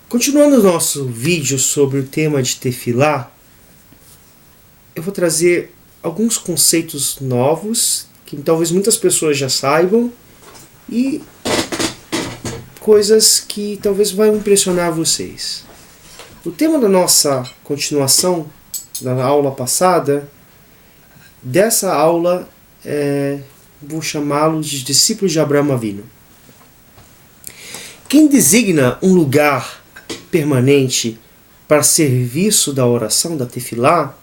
Continuando o nosso vídeo sobre o tema de Tefilá, eu vou trazer alguns conceitos novos que talvez muitas pessoas já saibam e coisas que talvez vão impressionar vocês. O tema da nossa continuação da aula passada, dessa aula, vou chamá-los de discípulos de Abraão Avinu. Quem designa um lugar permanente para serviço da oração da Tefilá,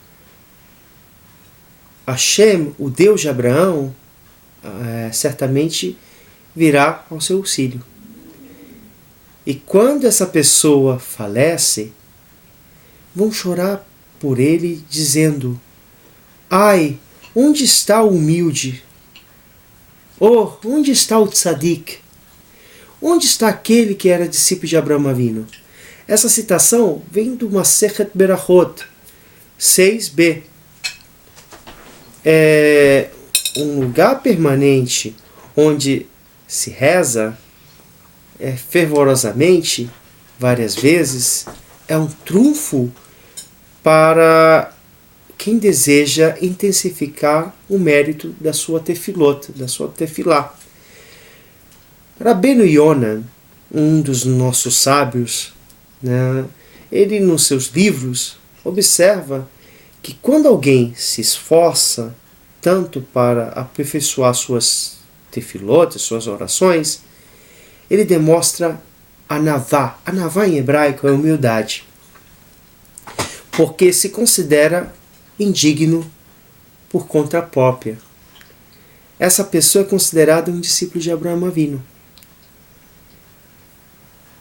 Hashem, o Deus de Abraão, certamente virá ao seu auxílio. E quando essa pessoa falece, vão chorar por ele, dizendo: ai, onde está o humilde? Oh, onde está o tzadik? Onde está aquele que era discípulo de Abraão Avinu? Essa citação vem do Masechet Berachot 6b. Um lugar permanente onde se reza fervorosamente, várias vezes, é um trunfo para quem deseja intensificar o mérito da sua tefilot, da sua tefilá. Rabbeinu Yonah, um dos nossos sábios, ele nos seus livros observa que quando alguém se esforça tanto para aperfeiçoar suas tefilot, suas orações, ele demonstra anavá. Anavá em hebraico é humildade, porque se considera indigno por conta própria. Essa pessoa é considerada um discípulo de Abraão Avinu.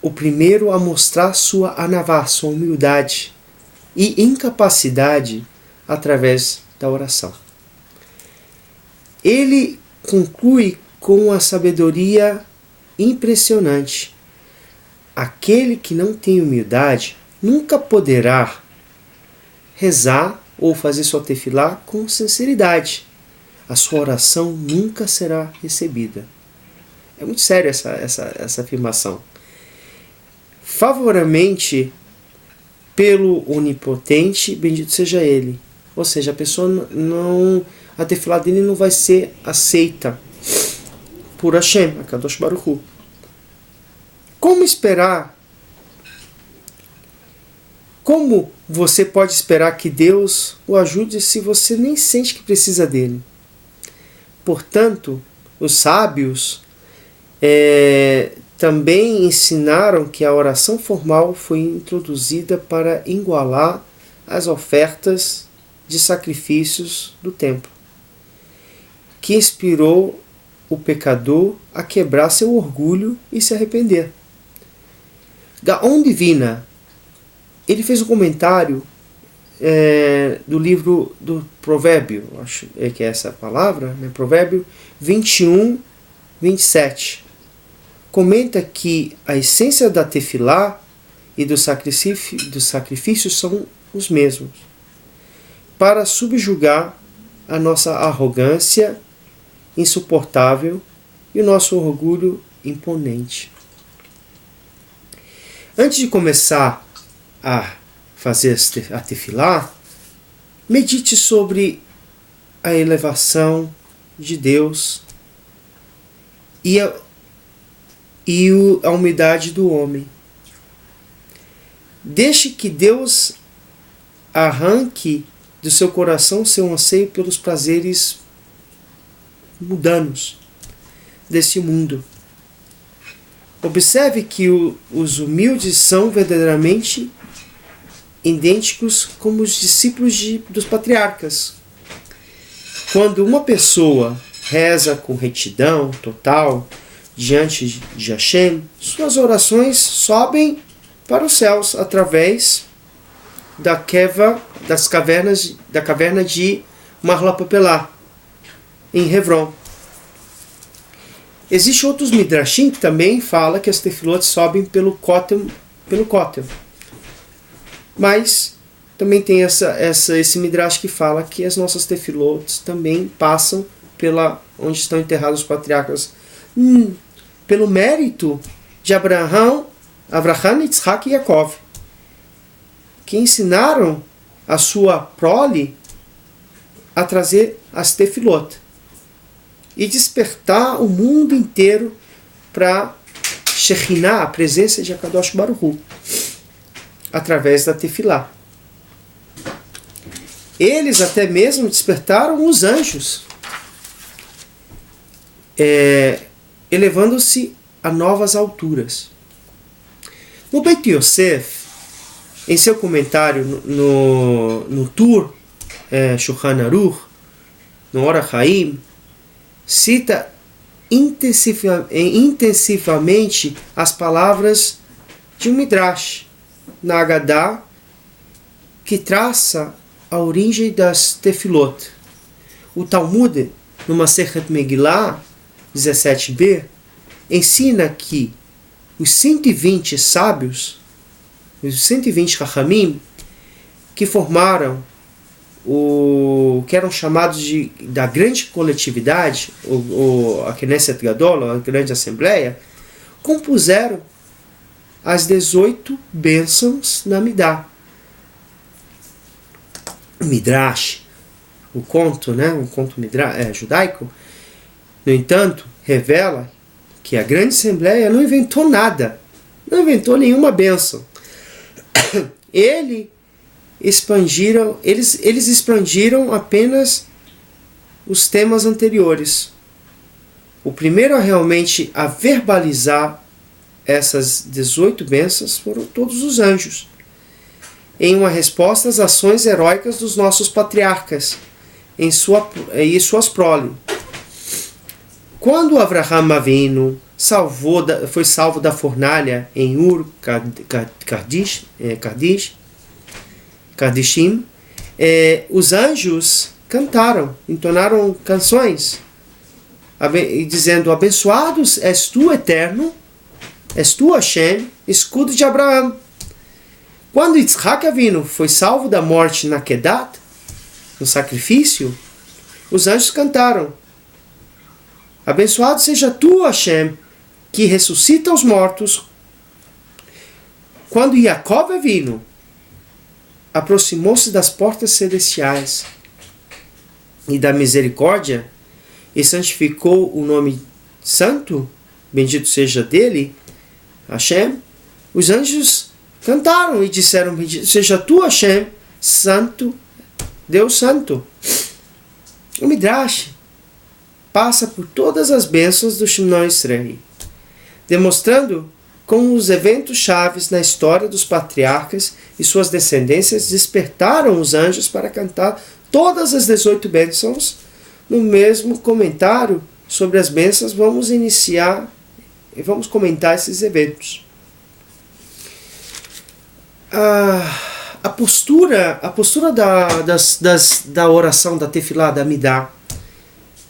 O primeiro a mostrar sua anavá, sua humildade e incapacidade através da oração. Ele conclui com a sabedoria impressionante. Aquele que não tem humildade nunca poderá rezar ou fazer sua tefilá com sinceridade. A sua oração nunca será recebida. É muito sério essa afirmação. Favoravelmente pelo Onipotente, bendito seja Ele. Ou seja, a pessoa a tefilá dele não vai ser aceita por Hashem, a Kadosh Baruch Hu. Como esperar? Como você pode esperar que Deus o ajude se você nem sente que precisa dele? Portanto, os sábios também ensinaram que a oração formal foi introduzida para igualar as ofertas de sacrifícios do templo, que inspirou o pecador a quebrar seu orgulho e se arrepender. Gaon Divina, ele fez um comentário do livro do Provérbio, acho que é essa a palavra, Provérbio 21, 27. Comenta que a essência da tefilá e do sacrifício são os mesmos, para subjugar a nossa arrogância insuportável e o nosso orgulho imponente. Antes de começar a fazer a tefilá, medite sobre a elevação de Deus e a humildade do homem. Deixe que Deus arranque do seu coração seu anseio pelos prazeres mundanos desse mundo. Observe que os humildes são verdadeiramente idênticos como os discípulos dos patriarcas. Quando uma pessoa reza com retidão total diante de Hashem, suas orações sobem para os céus através da caverna de Marlapapelá, em Hebron. Existem outros midrashim que também falam que as tefilot sobem pelo cótel. Mas também tem esse midrash que fala que as nossas tefilot também passam onde estão enterrados os patriarcas. Pelo mérito de Abraão, Avraham, Yitzhak e Yaakov, que ensinaram a sua prole a trazer as tefilot e despertar o mundo inteiro para Shekhinah, a presença de Akadosh Baruch Hu, através da tefilá. Eles até mesmo despertaram os anjos, elevando-se a novas alturas. No Beit Yosef, em seu comentário no Tur Shulchan Aruch, no Orach Chaim, cita intensivamente as palavras de um Midrash na Haggadah, que traça a origem das tefilot. O Talmud, no Masechet Megillah 17b, ensina que os 120 sábios, os 120 Chachamim, que formaram que eram chamados da grande coletividade, a Knesset Gadol, a grande assembleia, compuseram as 18 bênçãos na Midah. O Midrash, o conto judaico, no entanto, revela que a grande assembleia não inventou nada, não inventou nenhuma bênção. Eles expandiram apenas os temas anteriores. O primeiro a verbalizar essas 18 bênçãos foram todos os anjos, em uma resposta às ações heróicas dos nossos patriarcas e suas prole. Quando Avraham Avinu foi salvo da fornalha em Ur Kardishim, os anjos cantaram, entonaram canções, dizendo: abençoados és tu, eterno, és tu, Hashem, escudo de Abraão. Quando Yitzhak Avinu foi salvo da morte na Kedat, no sacrifício, os anjos cantaram: abençoado seja tu, Hashem, que ressuscita os mortos. Quando Yaakov Avinu aproximou-se das portas celestiais e da misericórdia e santificou o nome santo, bendito seja dele, Hashem, os anjos cantaram e disseram: bendito seja tu, Hashem, santo, Deus santo. O Midrash passa por todas as bênçãos do Shemona Esrei, demonstrando como os eventos chaves na história dos patriarcas e suas descendências despertaram os anjos para cantar todas as 18 bênçãos. No mesmo comentário sobre as bênçãos, vamos iniciar e vamos comentar esses eventos. A postura da oração da Tefilá, da Midah.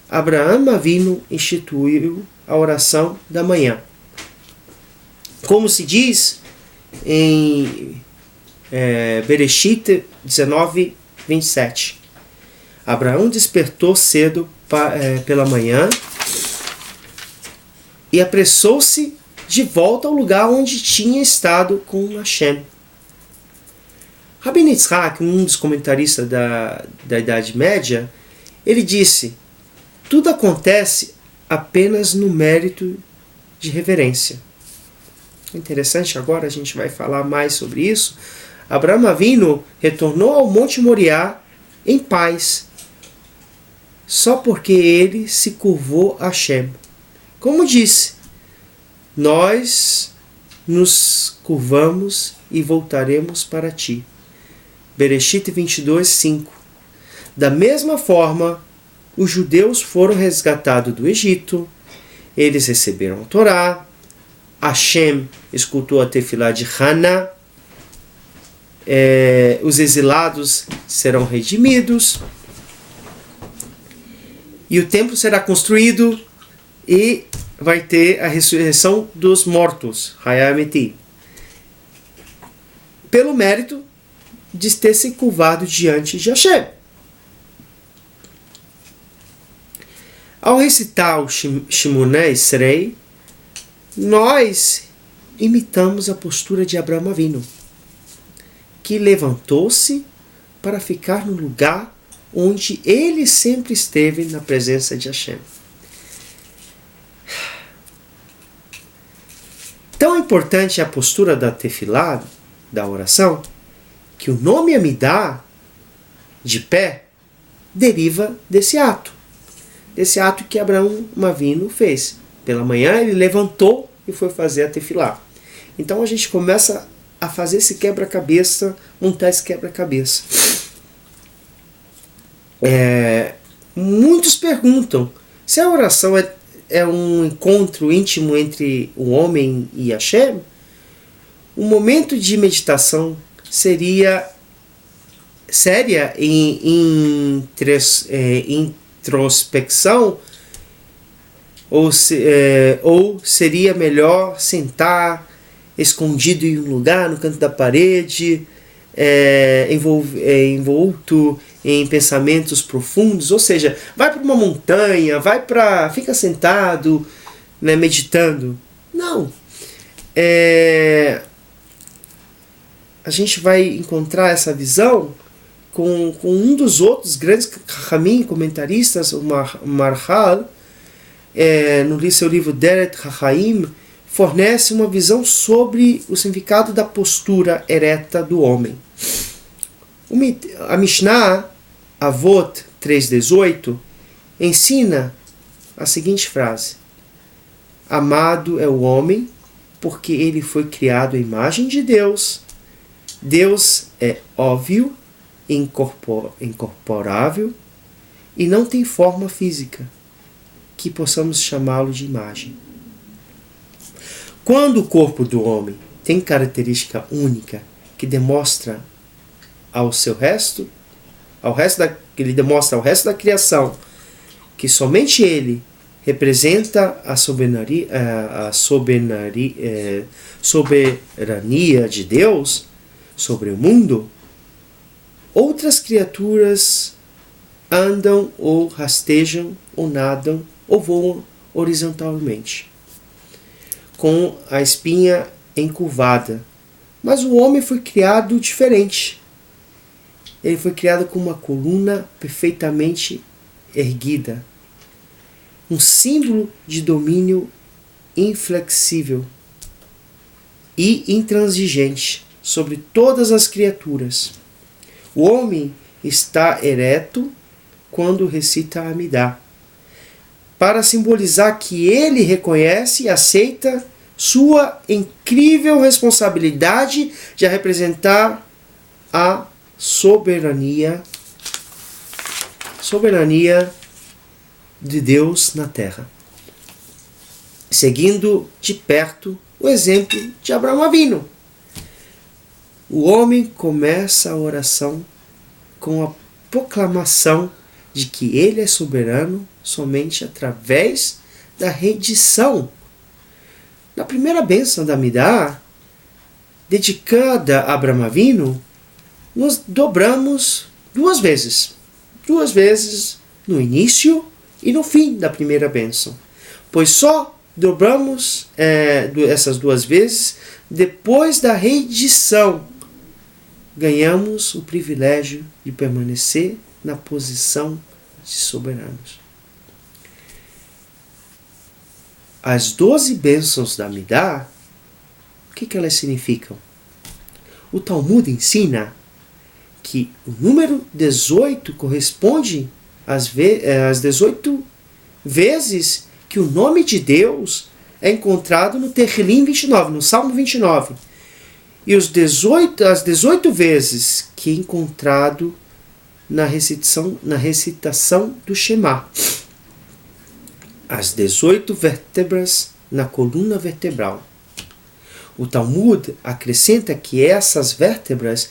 Abraham Avinu instituiu a oração da manhã. Como se diz em Bereshit 19, 27. Abraão despertou cedo pela manhã e apressou-se de volta ao lugar onde tinha estado com Hashem. Rabbi Yitzhak, um dos comentaristas da Idade Média, ele disse: tudo acontece apenas no mérito de reverência. Interessante, agora a gente vai falar mais sobre isso. Abraham Avinu retornou ao Monte Moriá em paz, só porque ele se curvou a Hashem. Como disse, nós nos curvamos e voltaremos para ti. Bereshit 22, 5. Da mesma forma, os judeus foram resgatados do Egito, eles receberam a Torá, Hashem escutou a tefilá de Haná, os exilados serão redimidos, e o templo será construído e vai ter a ressurreição dos mortos, Hayameti, pelo mérito de ter se curvado diante de Hashem. Ao recitar o Shemona Esrei, nós imitamos a postura de Abraão Avinu, que levantou-se para ficar no lugar onde ele sempre esteve na presença de Hashem. Tão importante é a postura da tefilá, da oração, que o nome Amidá, de pé, deriva desse ato que Abraão Avinu fez. Pela manhã ele levantou e foi fazer a tefilá. Então a gente começa a fazer esse quebra-cabeça, montar esse quebra-cabeça. Muitos perguntam se a oração é um encontro íntimo entre o homem e Hashem. Um momento de meditação seria séria em introspecção, ou seria melhor sentar escondido em um lugar, no canto da parede, envolto em pensamentos profundos? Ou seja, vai para uma montanha, fica sentado, né, meditando. Não. A gente vai encontrar essa visão com um dos outros grandes Chachamim, comentaristas, o Maharal, no seu livro Deret HaChaim, fornece uma visão sobre o significado da postura ereta do homem. A Mishnah, Avot 3.18, ensina a seguinte frase: amado é o homem, porque ele foi criado à imagem de Deus. Deus é óbvio, incorporável e não tem forma física que possamos chamá-lo de imagem. Quando o corpo do homem tem característica única que demonstra ele demonstra ao resto da criação que somente ele representa a soberania de Deus sobre o mundo, outras criaturas andam ou rastejam ou nadam ou voam horizontalmente, com a espinha encurvada. Mas o homem foi criado diferente. Ele foi criado com uma coluna perfeitamente erguida, um símbolo de domínio inflexível e intransigente sobre todas as criaturas. O homem está ereto quando recita a Amidá, para simbolizar que ele reconhece e aceita sua incrível responsabilidade de representar a soberania de Deus na terra, seguindo de perto o exemplo de Abraão Avinu. O homem começa a oração com a proclamação de que ele é soberano somente através da rendição. Na primeira bênção da Amidá, dedicada a Abraão Avinu, nos dobramos duas vezes no início e no fim da primeira bênção, pois só dobramos essas duas vezes depois da rendição. Ganhamos o privilégio de permanecer na posição de soberanos. As 12 bênçãos da Amidá, o que elas significam? O Talmud ensina que o número 18 corresponde às 18 vezes que o nome de Deus é encontrado no Tehillim 29, no Salmo 29. E as 18 vezes que é encontrado na recitação do Shema. As 18 vértebras na coluna vertebral. O Talmud acrescenta que essas vértebras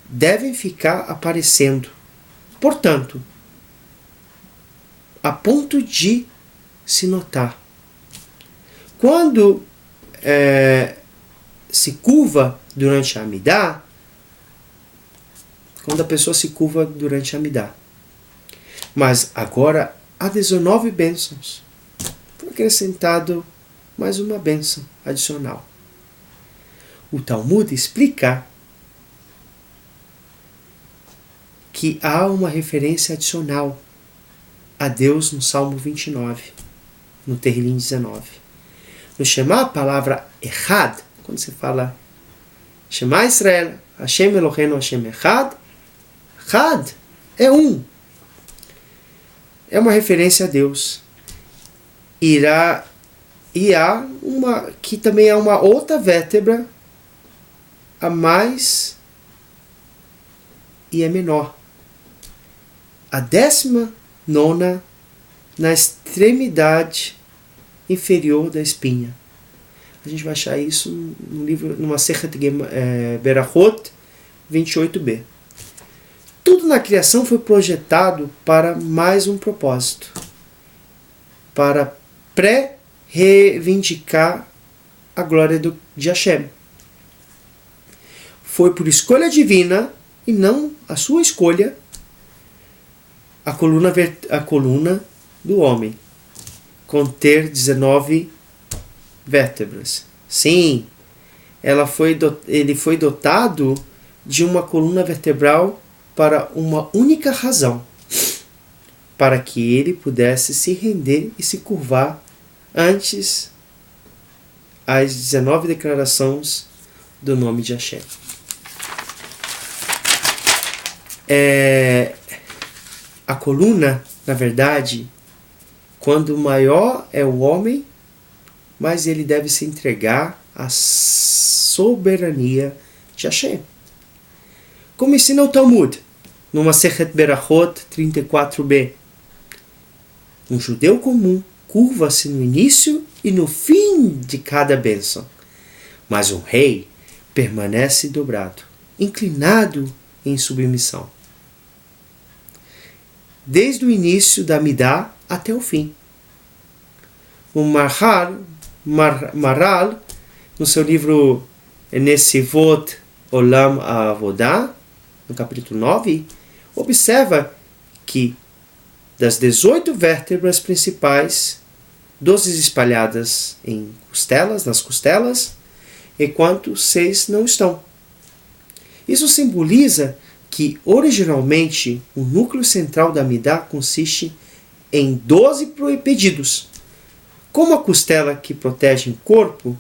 devem ficar aparecendo, portanto, a ponto de se notar. Quando se curva durante a Amidá, quando a pessoa se curva durante a Amidá. Mas agora há 19 bênçãos. Foi acrescentado mais uma bênção adicional. O Talmud explica que há uma referência adicional a Deus no Salmo 29, no Terrilim 19. No Shema, a palavra Echad, quando você fala Shema Israel, Hashem Eloheinu Hashem Echad, Echad é um. É uma referência a Deus. E há uma, que também é uma outra vértebra, a mais e é menor. A 19ª na extremidade inferior da espinha. A gente vai achar isso no livro, numa Masechet Berachot 28b. Tudo na criação foi projetado para mais um propósito. Para pré-reivindicar a glória de Hashem. Foi por escolha divina, e não a sua escolha, a coluna do homem conter 19 vértebras. Sim, ele foi dotado de uma coluna vertebral para uma única razão, para que ele pudesse se render e se curvar antes as 19 declarações do nome de Hashem. A coluna, na verdade, quando maior é o homem, mais ele deve se entregar à soberania de Hashem. Como ensina o Talmud, no Masechet Berachot 34b. Um judeu comum curva-se no início e no fim de cada bênção, mas um rei permanece dobrado, inclinado em submissão, desde o início da Midá até o fim. O Maharal, no seu livro Nesivot Olam Avodah, no capítulo 9, observa que das 18 vértebras principais, 12 espalhadas nas costelas, enquanto 6 não estão. Isso simboliza que, originalmente, o núcleo central da Midá consiste em 12 pedidos. Como a costela que protege o corpo,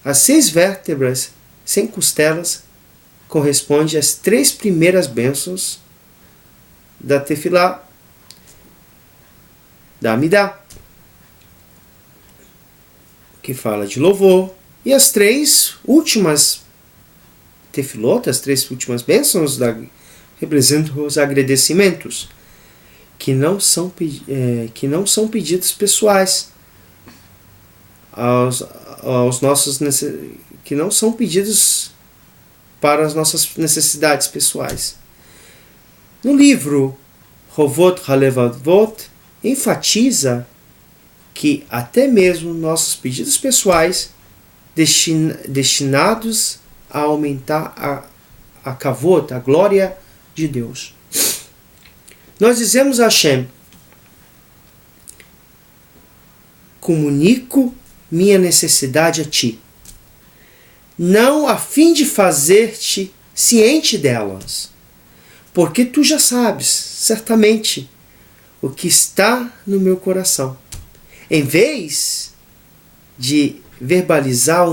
as 6 vértebras sem costelas correspondem às 3 primeiras bênçãos da Tefilá, da Amidá, que fala de louvor, e as 3 últimas Tefilot, as 3 últimas bênçãos, representam os agradecimentos, que não são pedidos pessoais, que não são pedidos para as nossas necessidades pessoais. No livro Hovot Halevavot, enfatiza que até mesmo nossos pedidos pessoais destinados a aumentar a kavod, a glória de Deus. Nós dizemos a Hashem: comunico minha necessidade a ti, não a fim de fazer-te ciente delas, porque tu já sabes, certamente, o que está no meu coração. Em vez de verbalizar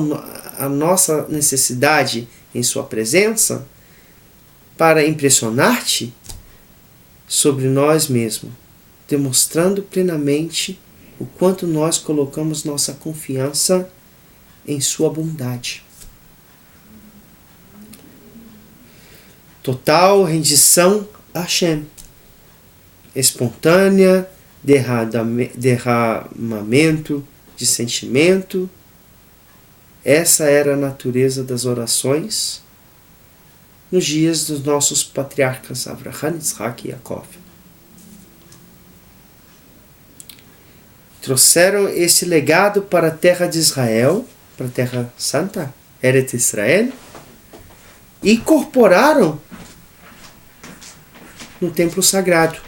a nossa necessidade em sua presença, para impressionar-te sobre nós mesmos, demonstrando plenamente o quanto nós colocamos nossa confiança em sua bondade. Total rendição a Hashem, espontânea, derramamento de sentimento. Essa era a natureza das orações nos dias dos nossos patriarcas Abraham, Isaac e Jacob. Trouxeram esse legado para a terra de Israel, para a terra santa, Eretz Israel, e incorporaram no templo sagrado.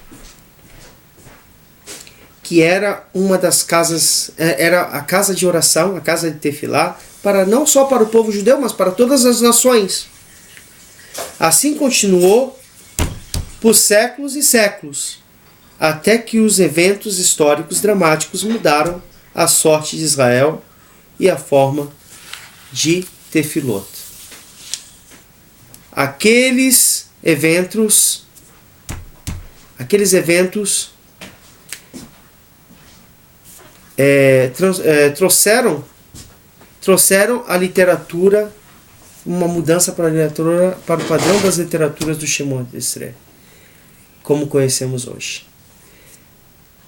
que era uma das casas, era a casa de oração, a casa de Tefilá, para não só para o povo judeu, mas para todas as nações. Assim continuou por séculos e séculos, até que os eventos históricos dramáticos mudaram a sorte de Israel e a forma de Tefilot. Aqueles eventos trouxeram a literatura, uma mudança para a literatura, para o padrão das literaturas do Shemot Israel, como conhecemos hoje.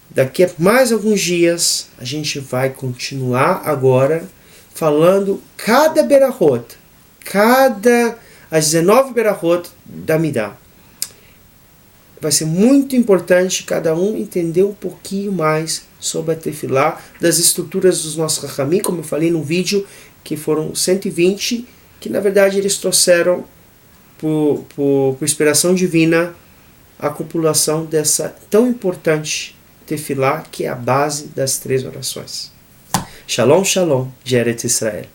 Daqui a mais alguns dias, a gente vai continuar agora falando cada berahot, as 19 berahot da Midá. Vai ser muito importante cada um entender um pouquinho mais sobre a Tefilá, das estruturas dos nossos Rachamim, como eu falei no vídeo, que foram 120, que na verdade eles trouxeram por inspiração divina a compulação dessa tão importante Tefilá, que é a base das 3 orações. Shalom, shalom, de Eretz Israel.